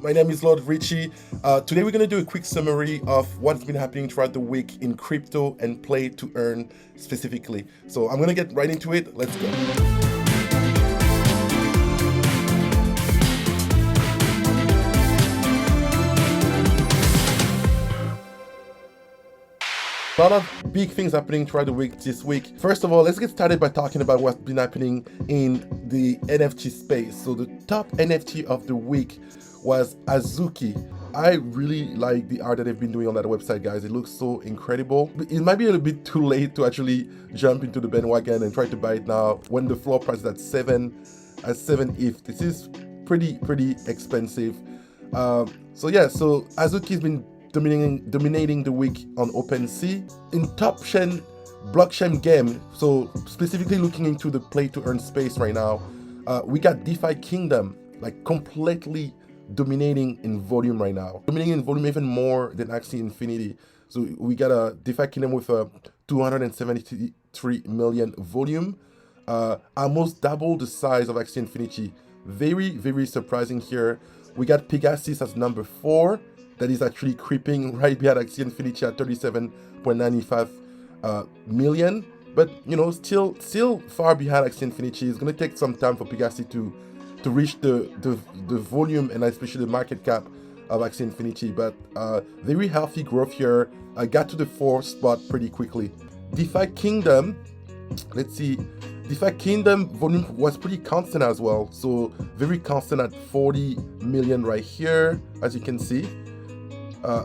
My name is Lord Richy. Today we're going to do a quick summary of what's been happening throughout the week in crypto and play to earn specifically. So I'm going to get right into it. Let's go. A lot of big things happening throughout the week this week. First of all, let's get started by talking about what's been happening in the NFT space. So the top NFT of the week was AZUKI. I really like the art that they've been doing on that website, guys. It looks so incredible. It might be a little bit too late to actually jump into the bandwagon and try to buy it now when the floor price is at 7 ETH. This is pretty expensive. So AZUKI has been dominating the week on Opensea. In top chain blockchain game, so specifically looking into the play to earn space right now, we got DeFi Kingdom like completely dominating in volume right now. Dominating in volume even more than Axie Infinity. So we got a DeFi Kingdom with a 273 million volume, almost double the size of Axie Infinity. Very surprising here. We got Pegasus as number 4. That is actually creeping right behind Axie Infinity at 37.95 million. But you know, still far behind Axie Infinity. It's gonna take some time for Pegasus to reach the volume and especially the market cap of Axie Infinity. But very healthy growth here. I got to the 4th spot pretty quickly. DeFi Kingdom, let's see. DeFi Kingdom volume was pretty constant as well. So very constant at 40 million right here, as you can see.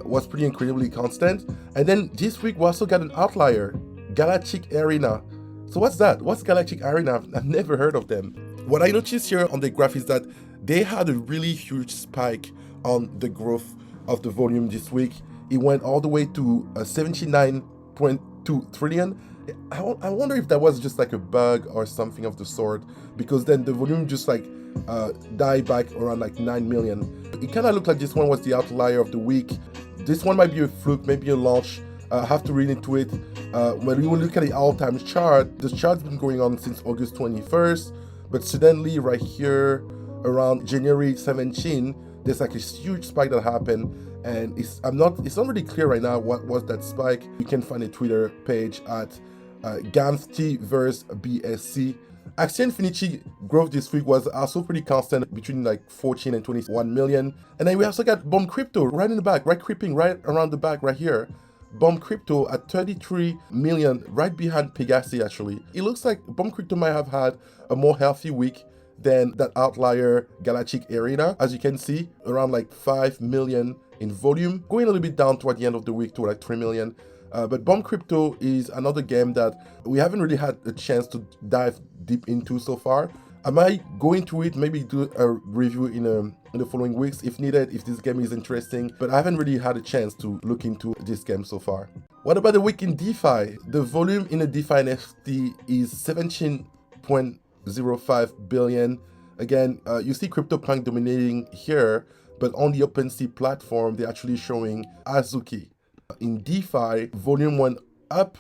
Was pretty incredibly constant. And then this week we also got an outlier, Galactic Arena. So what's that? What's Galactic Arena? I've never heard of them. What I noticed here on the graph is that they had a really huge spike on the growth of the volume this week. It went all the way to 79.2 trillion. I wonder if that was just like a bug or something of the sort, because then the volume just like died back around like 9 million. It kind of looked like this one was the outlier of the week. This one might be a fluke, maybe a launch. I have to read into it. When we look at the all-time chart, the chart's been going on since August 21st, but suddenly right here around January 17, there's like a huge spike that happened, and it's not really clear right now what was that spike. You can find a Twitter page at GAMST vs BSC. Axie Infinity growth this week was also pretty constant between like 14 and 21 million. And then we also got Bomb Crypto right in the back, right creeping right around the back right here. Bomb Crypto at 33 million, right behind Pegasus actually. It looks like Bomb Crypto might have had a more healthy week than that outlier Galactic Arena. As you can see, around like 5 million in volume, going a little bit down toward the end of the week to like 3 million. But Bomb Crypto is another game that we haven't really had a chance to dive deep into so far. I might go into it, maybe do a review in the following weeks if needed, if this game is interesting, but I haven't really had a chance to look into this game so far. What about the week in DeFi? The volume in the DeFi NFT is 17.05 billion. Again, you see CryptoPunk dominating here, but on the Opensea platform, they're actually showing AZUKI. In DeFi, volume went up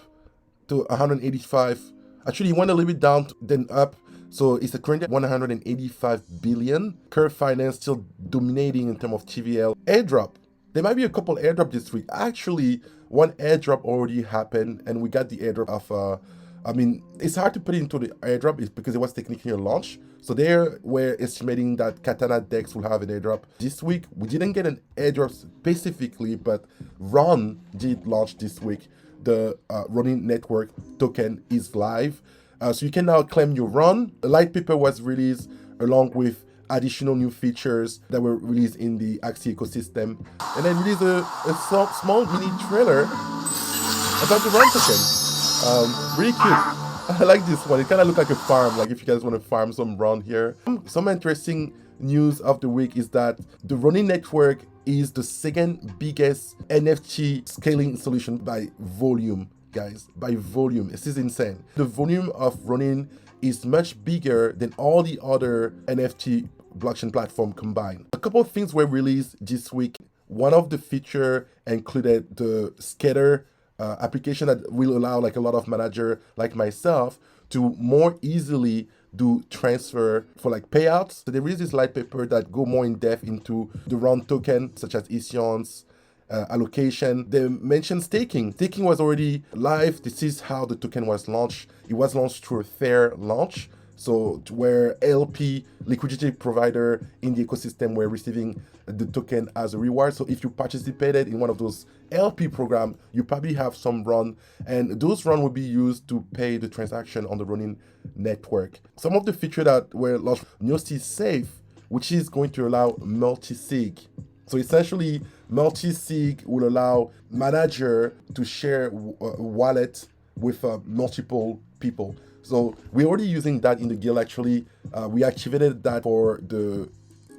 to 185. Actually, it went a little bit down, then up. So it's currently at 185 billion. Curve Finance still dominating in terms of TVL. Airdrop. There might be a couple airdrop this week. Actually, one airdrop already happened, and we got the airdrop of it's hard to put it into the airdrop because it was technically a launch. So there we're estimating that Katana Dex will have an airdrop this week. We didn't get an airdrop specifically, but Ron did launch this week. The Ronin Network token is live. So you can now claim your Ron. A light paper was released along with additional new features that were released in the Axie ecosystem. And then released a small mini trailer about the Ron token. Really cute. I like this one. It kind of looks like a farm, like if you guys want to farm some Ron here. Some interesting news of the week is that the Ronin Network is the second biggest NFT scaling solution by volume, guys. By volume. This is insane. The volume of Ronin is much bigger than all the other NFT blockchain platform combined. A couple of things were released this week. One of the features included the scatter application that will allow like a lot of manager like myself to more easily do transfer for like payouts. So there is this light paper that go more in depth into the round token, such as issuance, allocation. They mentioned staking. Staking was already live. This is how the token was launched. It was launched through a fair launch. So where LP, liquidity provider in the ecosystem, were receiving the token as a reward. So if you participated in one of those LP program, you probably have some run, and those run will be used to pay the transaction on the running network. Some of the features that were launched, Gnosti Safe, which is going to allow multi-sig. So essentially, multi-sig will allow manager to share a wallet with multiple people. So we're already using that in the guild. Actually, we activated that for the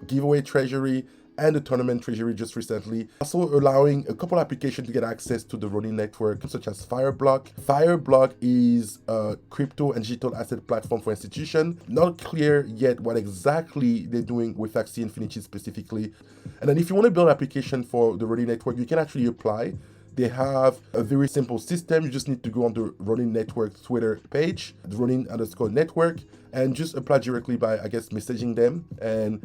giveaway treasury and the tournament treasury just recently. Also allowing a couple applications to get access to the running network, such as Fireblock. Fireblock is a crypto and digital asset platform for institutions. Not clear yet what exactly they're doing with Axie Infinity specifically. And then if you want to build an application for the running network, you can actually apply. They have a very simple system. You just need to go on the Running Network Twitter page, the running_network, and just apply directly by, I guess, messaging them and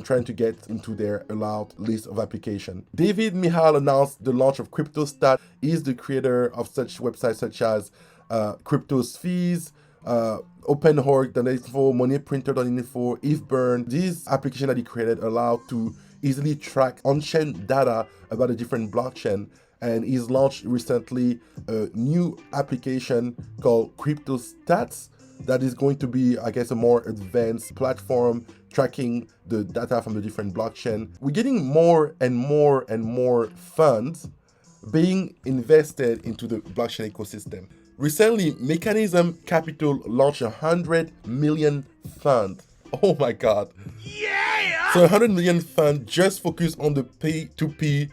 trying to get into their allowed list of application. David Mihal announced the launch of Cryptostats. He's the creator of such websites such as Cryptosfees, OpenHorg.info, MoneyPrinter.info, IfBurn. These applications that he created allow to easily track on-chain data about a different blockchain. And he's launched recently a new application called Cryptostats that is going to be, I guess, a more advanced platform tracking the data from the different blockchain. We're getting more and more and more funds being invested into the blockchain ecosystem. Recently, Mechanism Capital launched a 100 million fund. Oh my God. Yeah! So 100 million fund just focused on the P2P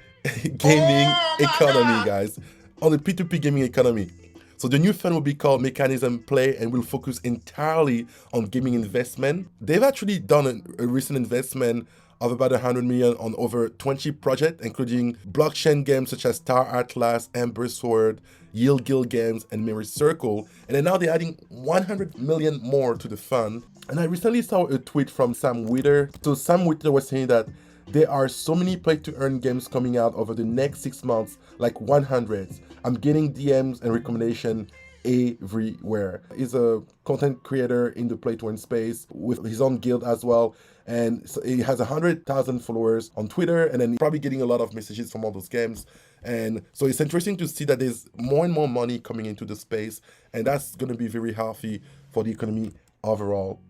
gaming economy, guys. On the P2P gaming economy. So the new fund will be called Mechanism Play and will focus entirely on gaming investment. They've actually done a recent investment of about 100 million on over 20 projects, including blockchain games such as Star Atlas, Ember Sword, Yield Guild Games, and Mirror Circle. And then now they're adding 100 million more to the fund. And I recently saw a tweet from Sam Witter. So Sam Witter was saying that there are so many play-to-earn games coming out over the next 6 months, like 100. I'm getting DMs and recommendation everywhere. He's a content creator in the play-to-earn space with his own guild as well. And so he has 100,000 followers on Twitter, and then probably getting a lot of messages from all those games. And so it's interesting to see that there's more and more money coming into the space, and that's going to be very healthy for the economy overall.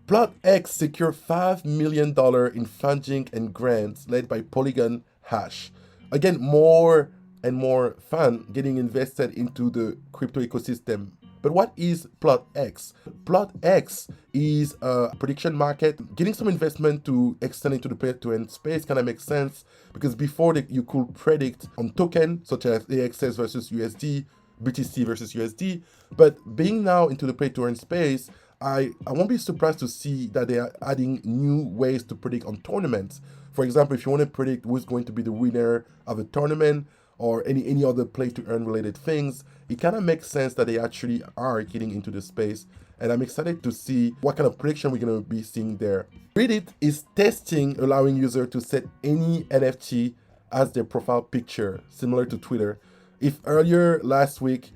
PlotX secured $5 million in funding and grants led by Polygon Hash. Again, more and more fund getting invested into the crypto ecosystem. But what is PlotX? PlotX is a prediction market. Getting some investment to extend into the play-to-earn space kind of makes sense, because before you could predict on token such as AXS versus USD, BTC versus USD. But being now into the play-to-earn space, I won't be surprised to see that they are adding new ways to predict on tournaments. For example, if you want to predict who's going to be the winner of a tournament or any other play-to-earn related things, it kind of makes sense that they actually are getting into the space. And I'm excited to see what kind of prediction we're going to be seeing there. Reddit is testing allowing users to set any NFT as their profile picture, similar to Twitter. If earlier last week,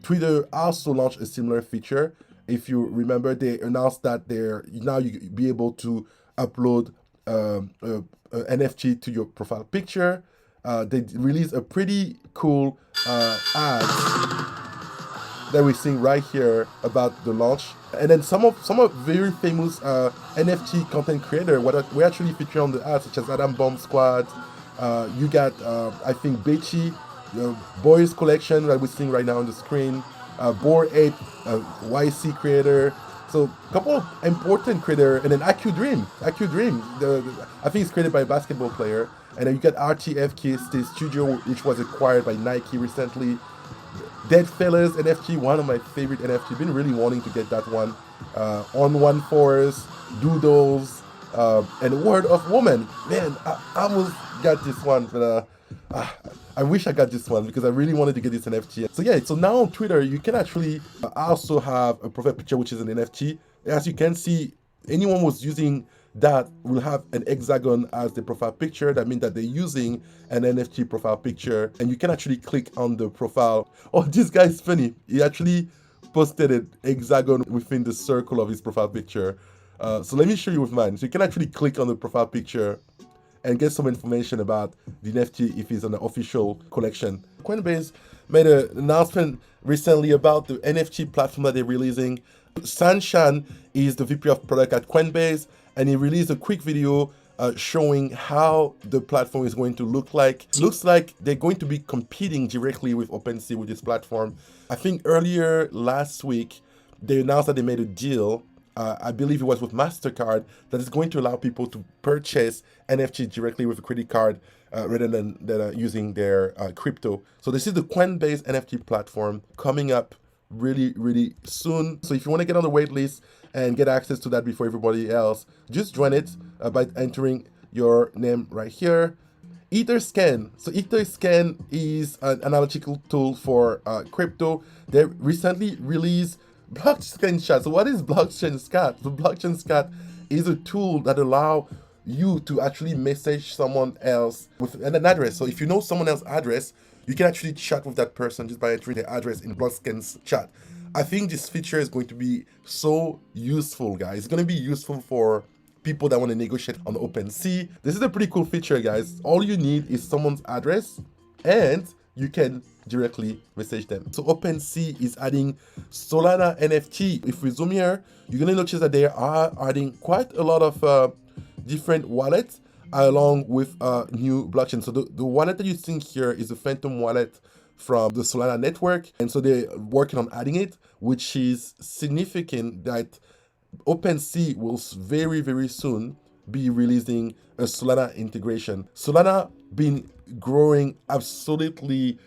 Twitter also launched a similar feature. If you remember, they announced that now you be able to upload an NFT to your profile picture. They released a pretty cool ad that we're seeing right here about the launch. And then some of very famous NFT content creator we actually feature on the ad, such as Adam Bomb Squad. You got I think Bechi, the Boys Collection that we're seeing right now on the screen. Bored Ape, YC creator. So a couple of important creator, and then AccuDream. I think it's created by a basketball player. And then you got RTFK, the studio, which was acquired by Nike recently. Deadfellas NFT, one of my favorite NFT. Been really wanting to get that one. On One Forest, Doodles, and Word of Woman. Man, I almost got this one, but I wish I got this one because I really wanted to get this NFT. So yeah, so now on Twitter, you can actually also have a profile picture, which is an NFT. As you can see, anyone who's using that will have an hexagon as the profile picture. That means that they're using an NFT profile picture, and you can actually click on the profile. Oh, this guy is funny. He actually posted an hexagon within the circle of his profile picture. So let me show you with mine. So you can actually click on the profile picture and get some information about the NFT if it's on the official collection. Coinbase made an announcement recently about the NFT platform that they're releasing. Sanshan is the VP of product at Coinbase, and he released a quick video showing how the platform is going to look like. It looks like they're going to be competing directly with Opensea with this platform. I think earlier last week, they announced that they made a deal, I believe it was with MasterCard, that is going to allow people to purchase NFT directly with a credit card rather than using their crypto. So this is the Coinbase NFT platform coming up really soon. So if you want to get on the wait list and get access to that before everybody else, just join it by entering your name right here. Etherscan. So Etherscan is an analytical tool for crypto. They recently released Blockscan chat. So what is Blockscan chat? The Blockscan chat is a tool that allows you to actually message someone else with an address. So if you know someone else's address, you can actually chat with that person just by entering their address in Blockscan's chat. I think this feature is going to be so useful, guys. It's going to be useful for people that want to negotiate on Opensea. This is a pretty cool feature, guys. All you need is someone's address and you can directly message them. So Opensea is adding Solana NFT. If we zoom here, you're going to notice that they are adding quite a lot of different wallets along with new blockchain. So the wallet that you see here is a Phantom wallet from the Solana network. And so they're working on adding it, which is significant that Opensea will very soon be releasing a Solana integration. Solana been growing absolutely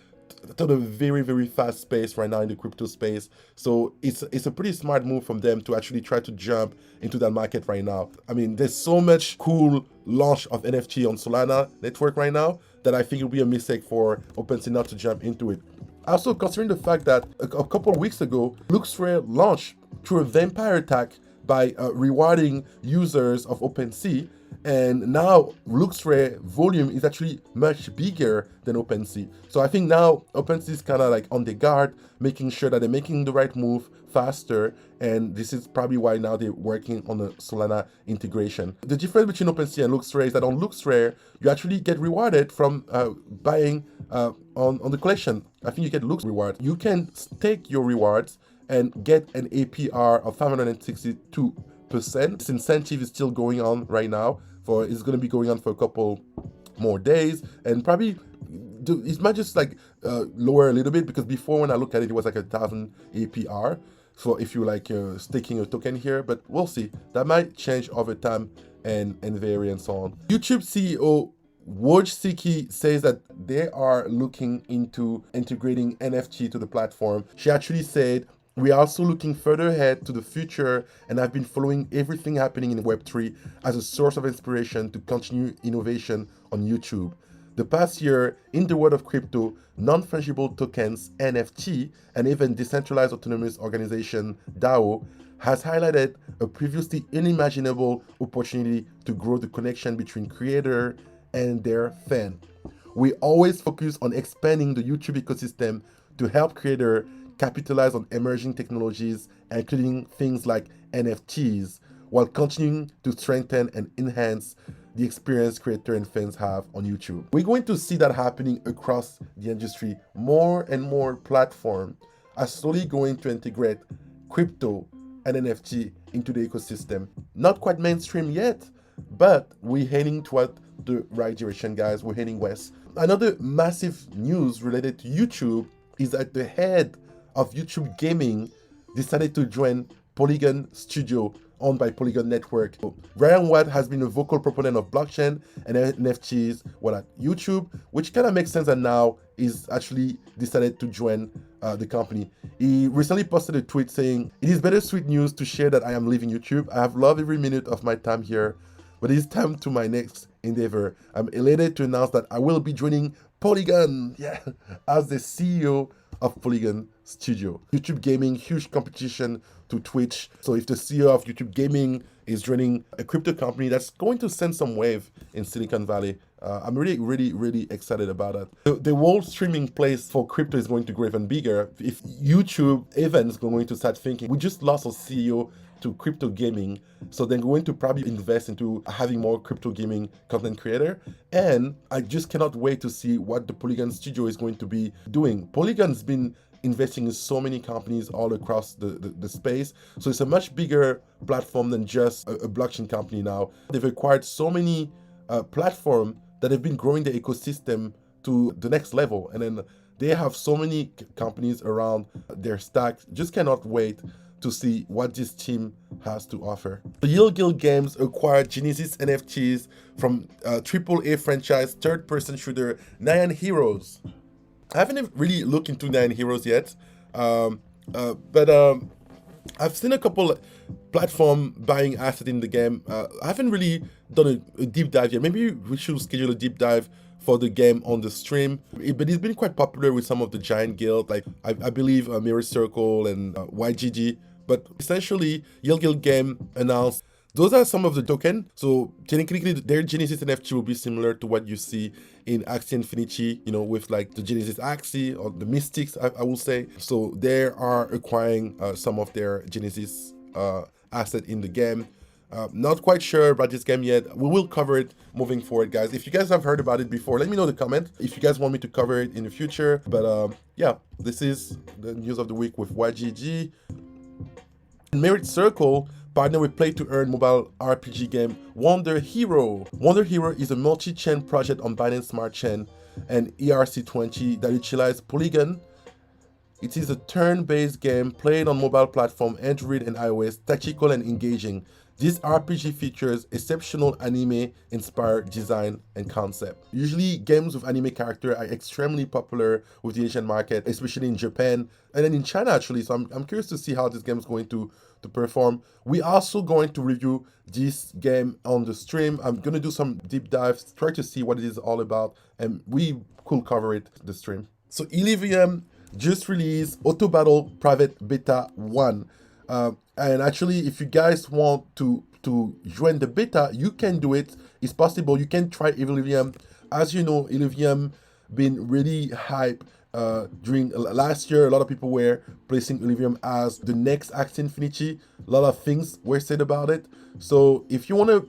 at a very fast pace right now in the crypto space. So it's a pretty smart move from them to actually try to jump into that market right now. I mean, there's so much cool launch of NFT on Solana network right now that I think it would be a mistake for Opensea not to jump into it. Also, considering the fact that a couple of weeks ago, LooksRare launched through a vampire attack by rewarding users of Opensea, and now LooksRare volume is actually much bigger than Opensea. So I think now Opensea is kind of like on the guard, making sure that they're making the right move faster, and this is probably why now they're working on the Solana integration. The difference between Opensea and LooksRare is that on LooksRare, you actually get rewarded from buying on the collection. I think you get Looks reward. You can stake your rewards and get an APR of 562%. This incentive is still going on right now. It's going to be going on for a couple more days, and probably it might just like lower a little bit, because before when I looked at it, it was like 1,000 APR. So if you like staking a token here, but we'll see. That might change over time and vary and so on. YouTube CEO YGG says that they are looking into integrating NFT to the platform. She actually said, "We are also looking further ahead to the future, and I've been following everything happening in Web3 as a source of inspiration to continue innovation on YouTube. The past year, in the world of crypto, non-fungible tokens, NFT, and even decentralized autonomous organization, DAO, has highlighted a previously unimaginable opportunity to grow the connection between creator and their fan. We always focus on expanding the YouTube ecosystem to help creators capitalize on emerging technologies, including things like NFTs, while continuing to strengthen and enhance the experience creators and fans have on YouTube." We're going to see that happening across the industry. More and more platforms are slowly going to integrate crypto and NFT into the ecosystem. Not quite mainstream yet, but we're heading toward the right direction, guys. We're heading west. Another massive news related to YouTube is that the head of YouTube Gaming decided to join Polygon Studio, owned by Polygon Network. Ryan Watt has been a vocal proponent of blockchain and NFTs at YouTube, which kind of makes sense that now he's actually decided to join the company. He recently posted a tweet saying, "It is bittersweet news to share that I am leaving YouTube. I have loved every minute of my time here, but it is time to my next endeavor. I'm elated to announce that I will be joining Polygon," as the CEO of Polygon studio. YouTube Gaming, huge competition to Twitch. So if the CEO of YouTube Gaming is running a crypto company, that's going to send some wave in Silicon Valley. I'm really excited about it. The whole streaming place for crypto is going to grow even bigger. If YouTube even is going to start thinking, we just lost our CEO to crypto gaming, so they're going to probably invest into having more crypto gaming content creator. And I just cannot wait to see what the Polygon studio is going to be doing. Polygon's been investing in so many companies all across the space, so it's a much bigger platform than just a blockchain company now. They've acquired so many platforms that have been growing the ecosystem to the next level, and then they have so many companies around their stack. Just cannot wait to see what this team has to offer. The Yield Games acquired Genesis NFTs from AAA franchise third-person shooter Nyan Heroes. I haven't really looked into Nyan Heroes yet, but I've seen a couple platform buying assets in the game. I haven't really done a deep dive yet. Maybe we should schedule a deep dive for the game on the stream. But it's been quite popular with some of the giant guilds, like I believe Mirror Circle and YGG. But essentially, Yield Game announced those are some of the tokens. So technically, their Genesis NFT will be similar to what you see in Axie Infinity, you know, with like the Genesis Axie or the Mystics, I will say. So they are acquiring some of their Genesis asset in the game. Not quite sure about this game yet. We will cover it moving forward, guys. If you guys have heard about it before, let me know in the comment if you guys want me to cover it in the future. But yeah, this is the news of the week with YGG. Mirror Circle partner with play-to-earn mobile RPG game Wonderhero. Wonderhero is a multi-chain project on Binance Smart Chain and ERC20 that utilizes Polygon. It is a turn-based game played on mobile platform Android and iOS, tactical and engaging. This RPG features exceptional anime-inspired design and concept. Usually, games with anime character are extremely popular with the Asian market, especially in Japan and then in China actually. So I'm curious to see how this game is going to perform. We also going to review this game on the stream. I'm gonna do some deep dives, try to see what it is all about, and we could cover it the stream. So Illuvium just released Auto Battle Private Beta 1. And actually, if you guys want to join the beta, you can do it. It's possible. You can try Illuvium. As you know, Illuvium been really hype during last year. A lot of people were placing Illuvium as the next Axie Infinity. A lot of things were said about it. So if you want to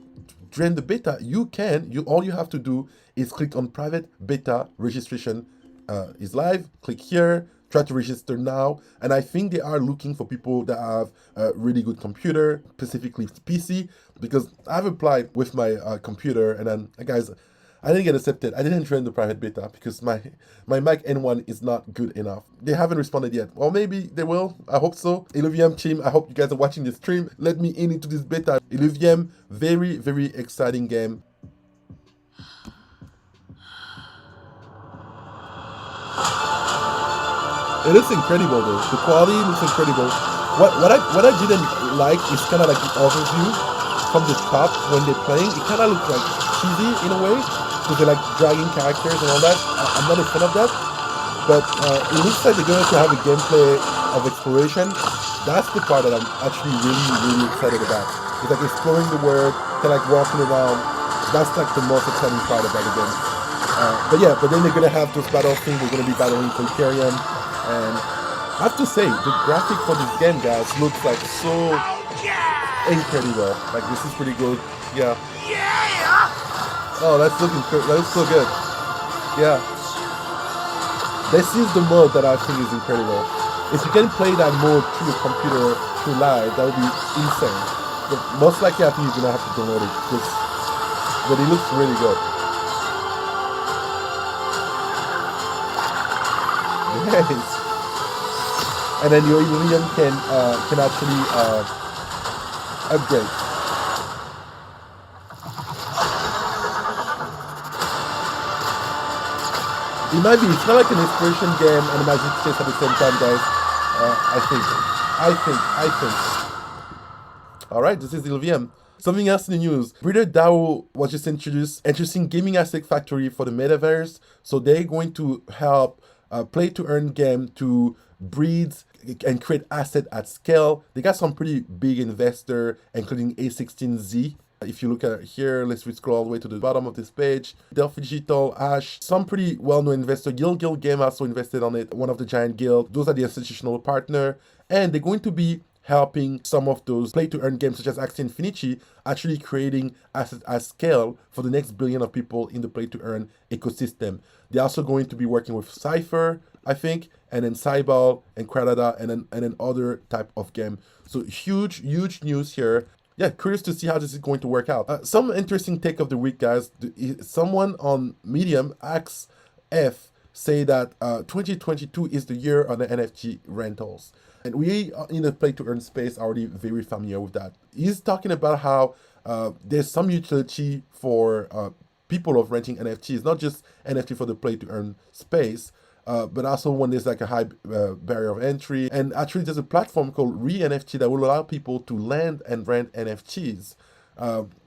join the beta, you can. All you have to do is click on private beta registration is live. Click here. Try to register now, and I think they are looking for people that have a really good computer, specifically PC, because I've applied with my computer, and then guys, I didn't get accepted. I didn't join the private beta because my Mac N1 is not good enough. They haven't responded yet. Well, maybe they will. I hope so. Illuvium team, I hope you guys are watching this stream. Let me in into this beta. Illuvium, very exciting game. It looks incredible though. The quality looks incredible. What I didn't like is kind of like the overview from the top when they're playing. It kind of looks like cheesy in a way because they're like dragging characters and all that. I'm not a fan of that. But it looks like they're going to have a gameplay of exploration. That's the part that I'm actually really excited about. It's like exploring the world, kind of like walking around. That's like the most exciting part about the game. But yeah, but then they're going to have those battle things. We're going to be battling for Ethereum. And I have to say, the graphic for this game, guys, looks like so incredible. Like, this is pretty good. Yeah. Oh, that looks so good. Yeah. This is the mode that I think is incredible. If you can play that mode through the computer, through live, that would be insane. But most likely, I think you're gonna have to download it, but it looks really good. Yes. And then your Illuvium can actually upgrade. It might be. It's not like an exploration game and a magic chase at the same time, guys. I think. All right, this is Illuvium. Something else in the news. BreederDAO was just introduced. Interesting gaming asset factory for the metaverse. So they're going to help play to earn game to breed and create asset at scale. They got some pretty big investor, including A16Z. If you look at here, let's scroll all the way to the bottom of this page. Delphi Digital, Ash, some pretty well-known investor. Guild Game also invested on it, one of the giant guild. Those are the institutional partner. And they're going to be helping some of those play-to-earn games such as Axie Infinity actually creating assets at scale for the next billion of people in the play-to-earn ecosystem. They're also going to be working with Cypher, I think, and then Cyball and Cradada and then other type of game. So huge news here. Yeah, curious to see how this is going to work out. Some interesting take of the week, guys. Someone on Medium, AxeF, say that 2022 is the year of the NFT rentals. And we in the play-to-earn space are already very familiar with that. He's talking about how there's some utility for people of renting NFTs, not just NFT for the play-to-earn space, but also when there's like a high barrier of entry. And actually there's a platform called NFT that will allow people to lend and rent NFTs.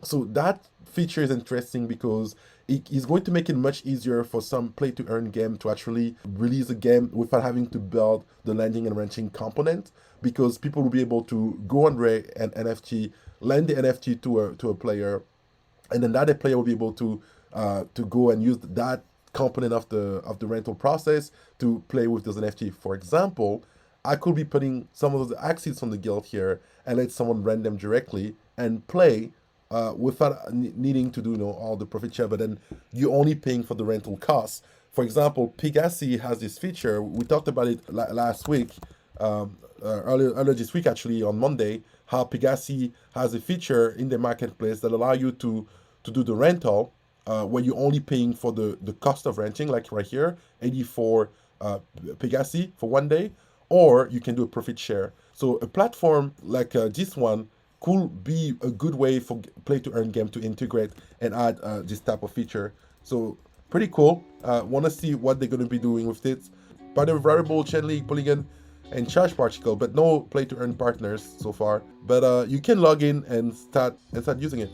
So that feature is interesting because it is going to make it much easier for some play-to-earn game to actually release a game without having to build the lending and renting component, because people will be able to go and rent an NFT, lend the NFT to a player, and then that player will be able to go and use that component of the rental process to play with those NFT. For example, I could be putting some of those Axies from the guild here and let someone rent them directly and play without needing to do all the profit share, but then you're only paying for the rental costs. For example, Pegasi has this feature. We talked about it last week, earlier this week actually, on Monday, how Pegasi has a feature in the marketplace that allow you to do the rental where you're only paying for the cost of renting, like right here, 84 Pegasi for 1 day, or you can do a profit share. So a platform like this one could be a good way for play-to-earn game to integrate and add this type of feature. So pretty cool. Want to see what they're going to be doing with it. Part of Variable, Chainlink, Polygon, and Charge Particle, but no play-to-earn partners so far. But you can log in and start using it.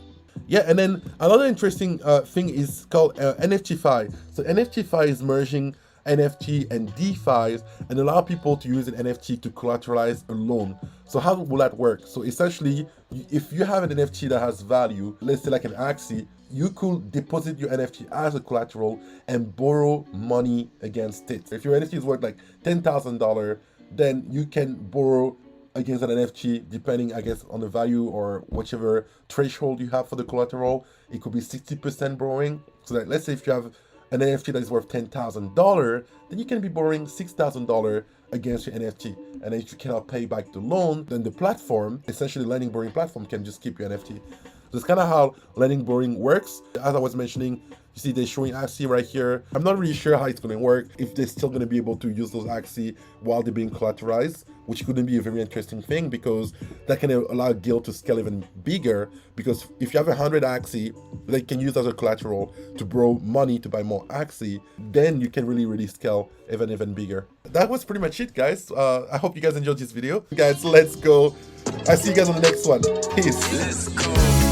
Yeah, and then another interesting thing is called NFTFi. So NFTFi is merging NFT and DeFi and allow people to use an NFT to collateralize a loan. So how will that work? So essentially, if you have an NFT that has value, let's say like an Axie, you could deposit your NFT as a collateral and borrow money against it. If your NFT is worth like $10,000, then you can borrow against an NFT, depending, I guess, on the value or whichever threshold you have for the collateral. It could be 60% borrowing. So that, let's say if you have an NFT that is worth $10,000, then you can be borrowing $6,000 against your NFT. And then if you cannot pay back the loan, then the platform, essentially the lending borrowing platform, can just keep your NFT. So it's kind of how lending borrowing works. As I was mentioning, you see they're showing Axie right here. I'm not really sure how it's going to work, if they're still going to be able to use those Axie while they're being collateralized, which couldn't be a very interesting thing, because that can allow Guild to scale even bigger. Because if you have 100 Axie, they can use as a collateral to borrow money to buy more Axie, then you can really scale even bigger. That was pretty much it, guys. I hope you guys enjoyed this video. Guys, let's go. I'll see you guys on the next one. Peace. Let's go.